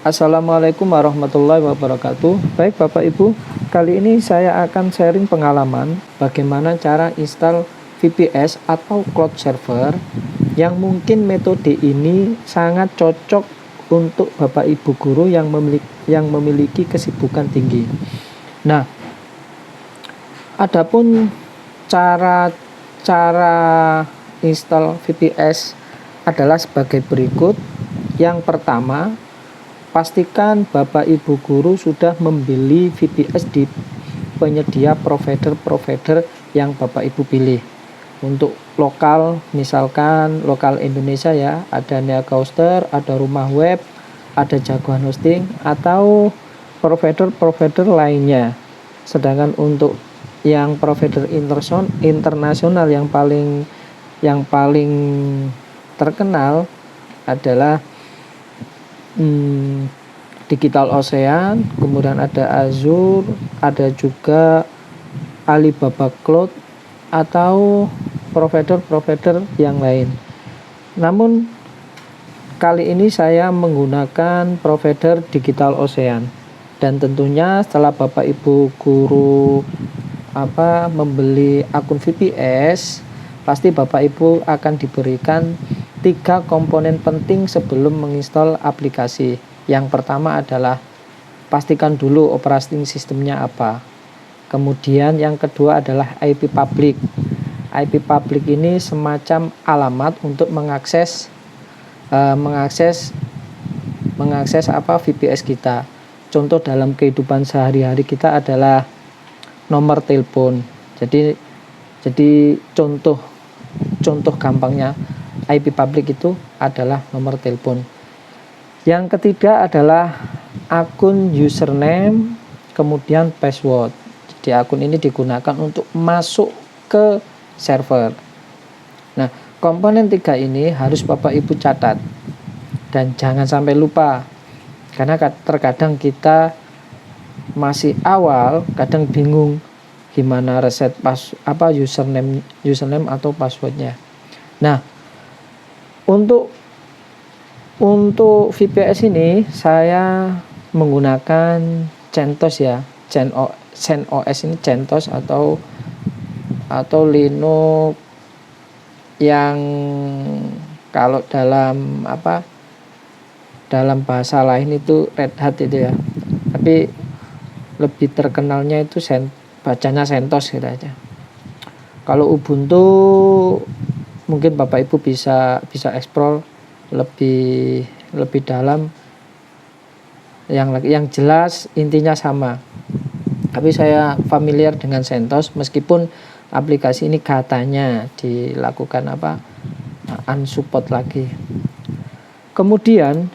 Assalamualaikum warahmatullahi wabarakatuh. Baik Bapak Ibu, kali ini saya akan sharing pengalaman bagaimana cara install VPS atau cloud server yang mungkin metode ini sangat cocok untuk Bapak Ibu guru yang memiliki kesibukan tinggi. Nah, adapun cara install VPS adalah sebagai berikut. Yang pertama, pastikan Bapak Ibu guru sudah membeli VPS di penyedia provider yang Bapak Ibu pilih. Untuk lokal, misalkan lokal Indonesia ya, ada Neocoaster, ada Rumah Web, ada Jagoan Hosting, atau provider lainnya. Sedangkan untuk yang provider internasional yang paling terkenal adalah Digital Ocean, kemudian ada Azure, ada juga Alibaba Cloud atau provider yang lain. Namun kali ini saya menggunakan provider Digital Ocean, dan tentunya setelah Bapak Ibu guru membeli akun VPS, pasti Bapak Ibu akan diberikan 3 komponen penting sebelum menginstal aplikasi. Yang pertama adalah pastikan dulu operating sistemnya apa. Kemudian yang kedua adalah IP public. IP public ini semacam alamat untuk mengakses VPS kita. Contoh dalam kehidupan sehari-hari kita adalah nomor telepon. Jadi contoh gampangnya IP public itu adalah nomor telepon. Yang ketiga adalah akun username, kemudian password. Jadi akun ini digunakan untuk masuk ke server. Nah, komponen 3 ini harus Bapak Ibu catat dan jangan sampai lupa, karena terkadang kita masih awal, kadang bingung gimana reset username atau passwordnya. Nah, untuk VPS ini saya menggunakan CentOS ya, CentOS ini CentOS atau Linux yang kalau dalam bahasa lain itu Red Hat itu ya. Tapi lebih terkenalnya itu bacanya CentOS gitu aja. Kalau Ubuntu mungkin Bapak Ibu bisa explore lebih dalam. Yang jelas intinya sama. Tapi saya familiar dengan CentOS meskipun aplikasi ini katanya dilakukan unsupport lagi. Kemudian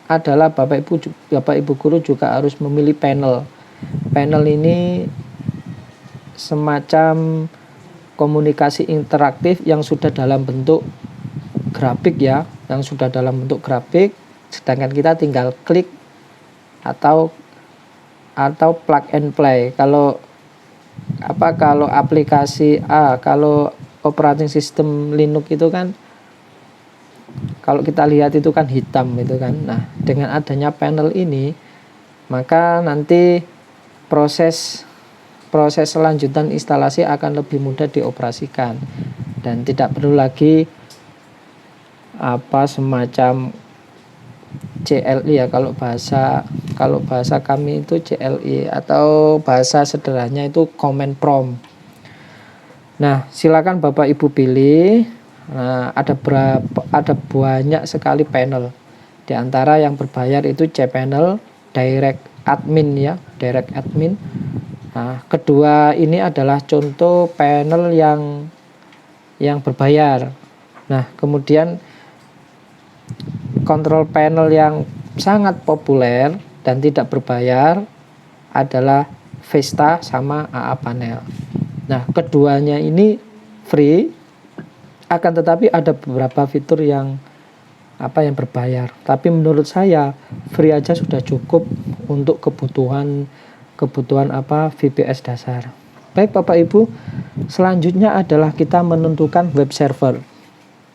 adalah Bapak Ibu guru juga harus memilih panel. Panel ini semacam komunikasi interaktif yang sudah dalam bentuk grafik ya, sedangkan kita tinggal klik atau plug and play. Kalau aplikasi kalau operating system Linux itu kan kalau kita lihat itu kan hitam itu kan. Nah, dengan adanya panel ini maka nanti proses selanjutan instalasi akan lebih mudah dioperasikan dan tidak perlu lagi semacam CLI ya, kalau bahasa kami itu CLI, atau bahasa sederhananya itu command prompt. Nah, silakan Bapak Ibu pilih. Nah, ada banyak sekali panel. Di antara yang berbayar itu cPanel, Direct Admin ya, Direct Admin. Nah, kedua ini adalah contoh panel yang berbayar. Nah, kemudian kontrol panel yang sangat populer dan tidak berbayar adalah Vista sama AA Panel. Nah, keduanya ini free, akan tetapi ada beberapa fitur yang berbayar. Tapi menurut saya free aja sudah cukup untuk kebutuhan VPS dasar. Baik Bapak Ibu, selanjutnya adalah kita menentukan web server.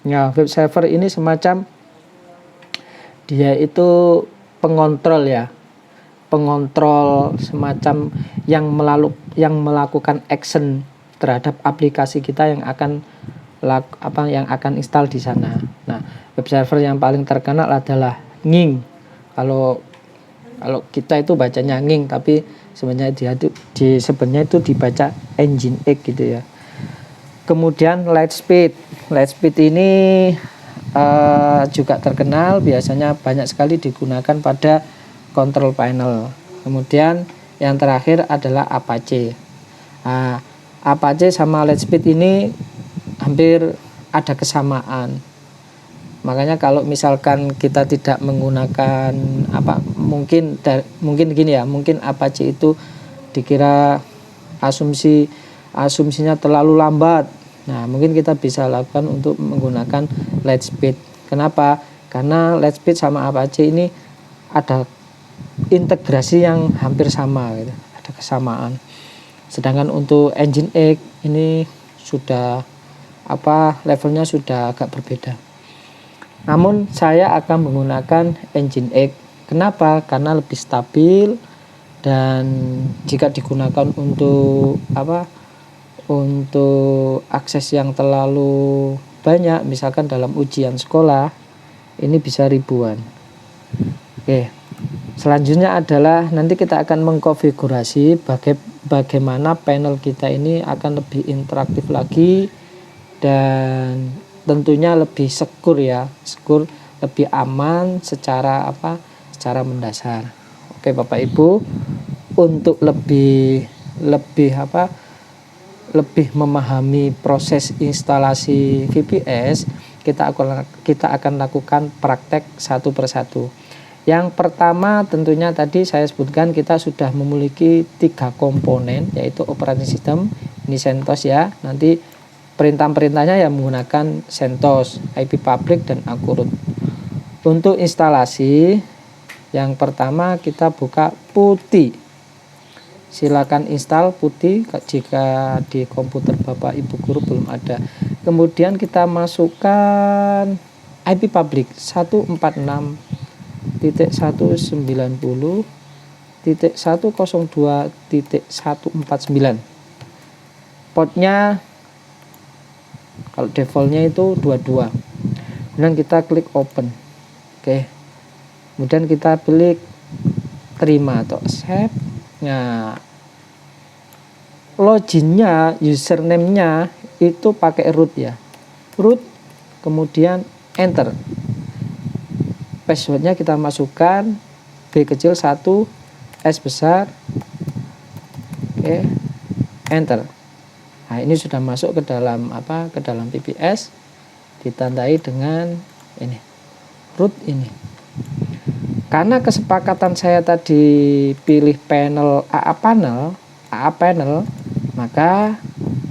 Nah, web server ini semacam dia itu pengontrol ya, pengontrol semacam yang melakukan action terhadap aplikasi kita yang akan install di sana. Nah, web server yang paling terkenal adalah Nging. Kalau kita itu bacanya Nging, tapi sebenarnya sebenarnya itu dibaca Nginx gitu ya. Kemudian Lightspeed ini juga terkenal, biasanya banyak sekali digunakan pada control panel. Kemudian yang terakhir adalah Apache. Apache sama Lightspeed ini hampir ada kesamaan. Makanya kalau misalkan kita tidak menggunakan mungkin gini ya, mungkin Apache itu dikira asumsinya terlalu lambat. Nah, mungkin kita bisa lakukan untuk menggunakan Lightspeed. Kenapa? Karena Lightspeed sama Apache ini ada integrasi yang hampir sama gitu, ada kesamaan. Sedangkan untuk Nginx ini sudah levelnya sudah agak berbeda. Namun saya akan menggunakan Nginx. Kenapa? Karena lebih stabil, dan jika digunakan untuk untuk akses yang terlalu banyak, misalkan dalam ujian sekolah, ini bisa ribuan. Oke. Selanjutnya adalah nanti kita akan mengkonfigurasi bagaimana panel kita ini akan lebih interaktif lagi, dan tentunya lebih secure ya, lebih aman secara mendasar. Oke Bapak Ibu, untuk lebih memahami proses instalasi VPS, kita akan lakukan praktek satu persatu. Yang pertama tentunya tadi saya sebutkan kita sudah memiliki 3 komponen, yaitu operating system, ini CentOS ya. Nanti perintah-perintahnya yang menggunakan CentOS, IP public dan Accurate. Untuk instalasi, yang pertama kita buka PuTTY. Silakan install PuTTY jika di komputer Bapak Ibu guru belum ada. Kemudian kita masukkan IP public 146.190.102.149. Portnya kalau defaultnya itu 22. Kemudian kita klik open. Oke. Kemudian kita pilih terima atau accept. Nah, loginnya, username-nya itu pakai root ya. Root, kemudian enter. Passwordnya kita masukkan B kecil 1, S besar. Oke, enter. Nah, ini sudah masuk ke dalam VPS, ditandai dengan ini root ini. Karena kesepakatan saya tadi pilih panel AA panel, maka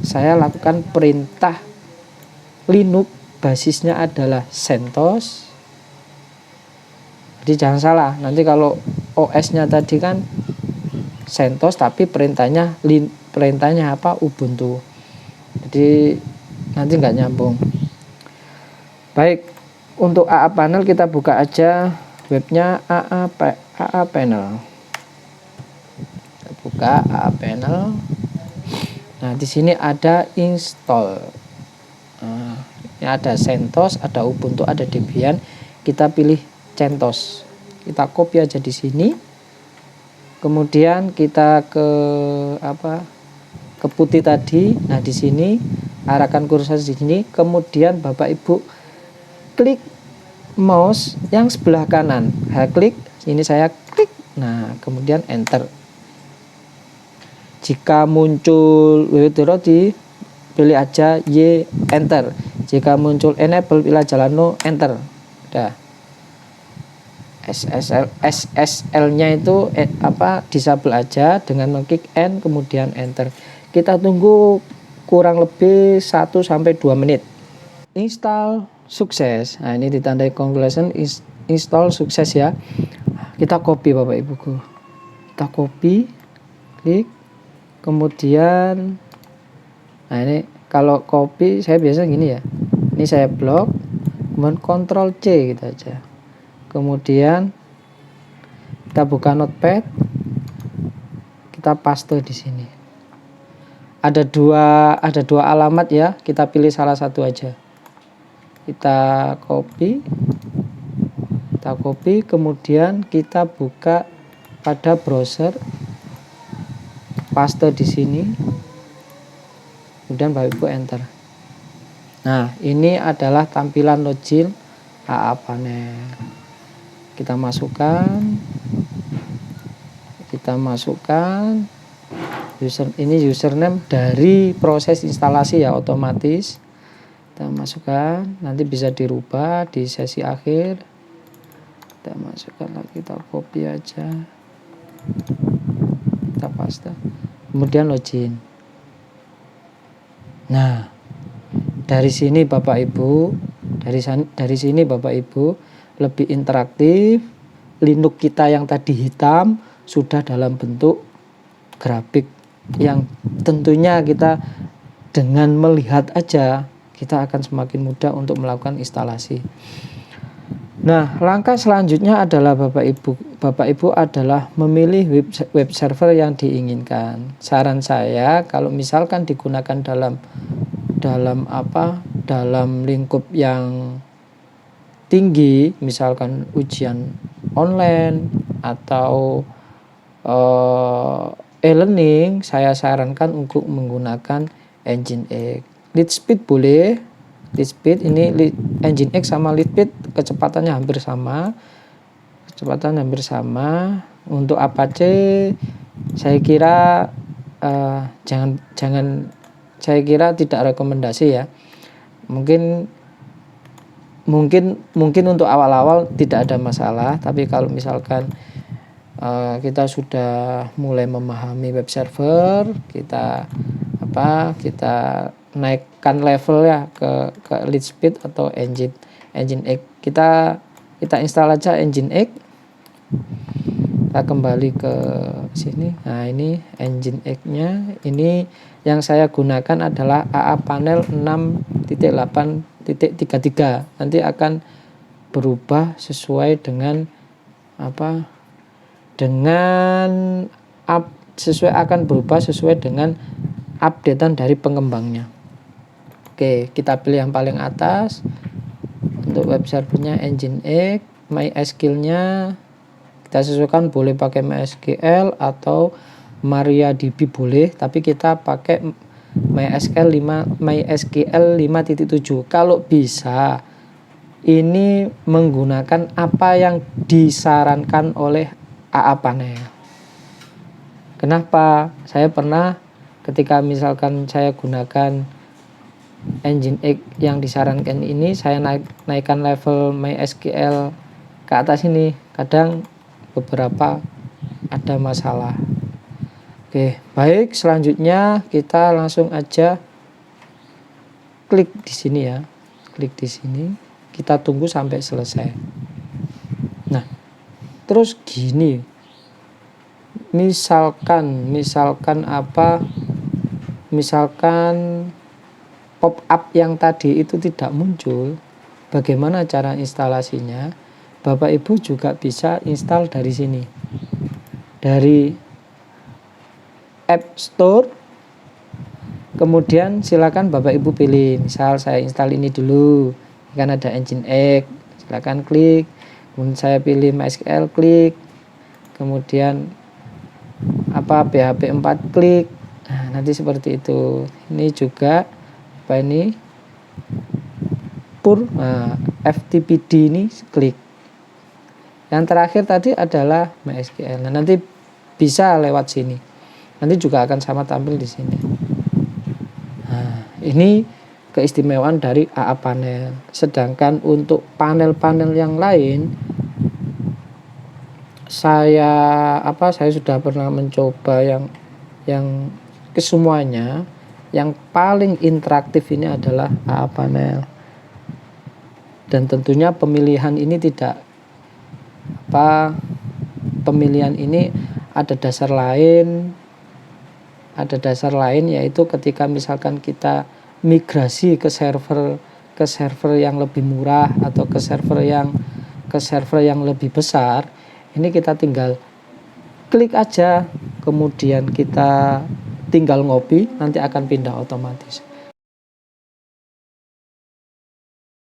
saya lakukan perintah Linux, basisnya adalah CentOS. Jadi jangan salah, nanti kalau OS-nya tadi kan CentOS tapi perintahnya Ubuntu. Jadi nanti nggak nyambung. Baik, untuk AA panel kita buka aja webnya AA panel. Kita buka AA panel. Nah, di sini ada install. Nah, ini ada CentOS, ada Ubuntu, ada Debian. Kita pilih CentOS. Kita copy aja di sini. Kemudian kita ke PuTTY tadi. Nah, di sini arahkan kursor di sini. Kemudian Bapak Ibu klik mouse yang sebelah kanan. Saya klik, ini saya klik. Nah, kemudian enter. Jika muncul www pilih aja Y, enter. Jika muncul enable, pilih aja no, enter. Udah. SSL-nya itu disable aja dengan mengklik N kemudian enter. Kita tunggu kurang lebih 1-2 menit. Install sukses. Nah, ini ditandai congratulations, install sukses ya. Kita copy Bapak Ibu. Kita copy, klik, kemudian nah ini kalau copy saya biasa gini ya. Ini saya blok, kemudian Ctrl C gitu aja. kemudian kita buka notepad, kita paste di sini. Ada dua alamat ya, kita pilih salah satu aja. Kita copy, kemudian kita buka pada browser, paste di sini, kemudian Bapak Ibu enter. Nah, ini adalah tampilan login AA panel. Kita masukkan username dari proses instalasi ya, otomatis kita masukkan, nanti bisa dirubah di sesi akhir. Kita masukkan lagi, kita copy aja, kita paste, kemudian login. Nah, dari sini Bapak Ibu, lebih interaktif. Linux kita yang tadi hitam sudah dalam bentuk grafik yang tentunya kita dengan melihat aja kita akan semakin mudah untuk melakukan instalasi. Nah, langkah selanjutnya adalah Bapak Ibu adalah memilih web server yang diinginkan. Saran saya kalau misalkan digunakan dalam lingkup yang tinggi, misalkan ujian online atau e-learning, saya sarankan untuk menggunakan Nginx. Leadspeed boleh. Leadspeed ini Nginx sama Leadspeed kecepatannya hampir sama. Untuk Apache saya kira saya kira tidak rekomendasi ya. Mungkin untuk awal-awal tidak ada masalah, tapi kalau misalkan kita sudah mulai memahami web server, kita naikkan level ya ke Leadspeed atau Nginx. Kita install aja Nginx. Kita kembali ke sini. Nah, ini Nginx-nya. Ini yang saya gunakan adalah AA panel 6.8.33. Nanti akan berubah sesuai dengan sesuai dengan updatean dari pengembangnya. Oke, kita pilih yang paling atas. Untuk web servernya Nginx, MySQL-nya kita sesuaikan, boleh pakai MySQL atau MariaDB boleh, tapi kita pakai MySQL 5.7. Kalau bisa ini menggunakan apa yang disarankan oleh AA panel. Kenapa? Saya pernah ketika misalkan saya gunakan Nginx yang disarankan ini, saya naikkan level MySQL ke atas ini, kadang beberapa ada masalah. Oke, baik, selanjutnya kita langsung aja klik di sini ya. Klik di sini, kita tunggu sampai selesai. Nah, terus gini. Misalkan pop up yang tadi itu tidak muncul, bagaimana cara instalasinya? Bapak Ibu juga bisa install dari sini, dari App Store. Kemudian silakan Bapak Ibu pilih, misal saya install ini dulu, kan ada Nginx, silakan klik. Kemudian saya pilih MySQL, klik. Kemudian PHP 4, klik. Nah, nanti seperti itu. Ini juga FTPD ini klik. Yang terakhir tadi adalah MySQL. Nah, nanti bisa lewat sini. Nanti juga akan sama tampil di sini. Nah, ini keistimewaan dari AA panel. Sedangkan untuk panel-panel yang lain, saya sudah pernah mencoba yang kesemuanya. Yang paling interaktif ini adalah AA panel. Dan tentunya pemilihan ini ada dasar lain, yaitu ketika misalkan kita migrasi ke server yang lebih murah atau ke server yang ke server yang lebih besar, ini kita tinggal klik aja, kemudian kita tinggal ngopi, nanti akan pindah otomatis.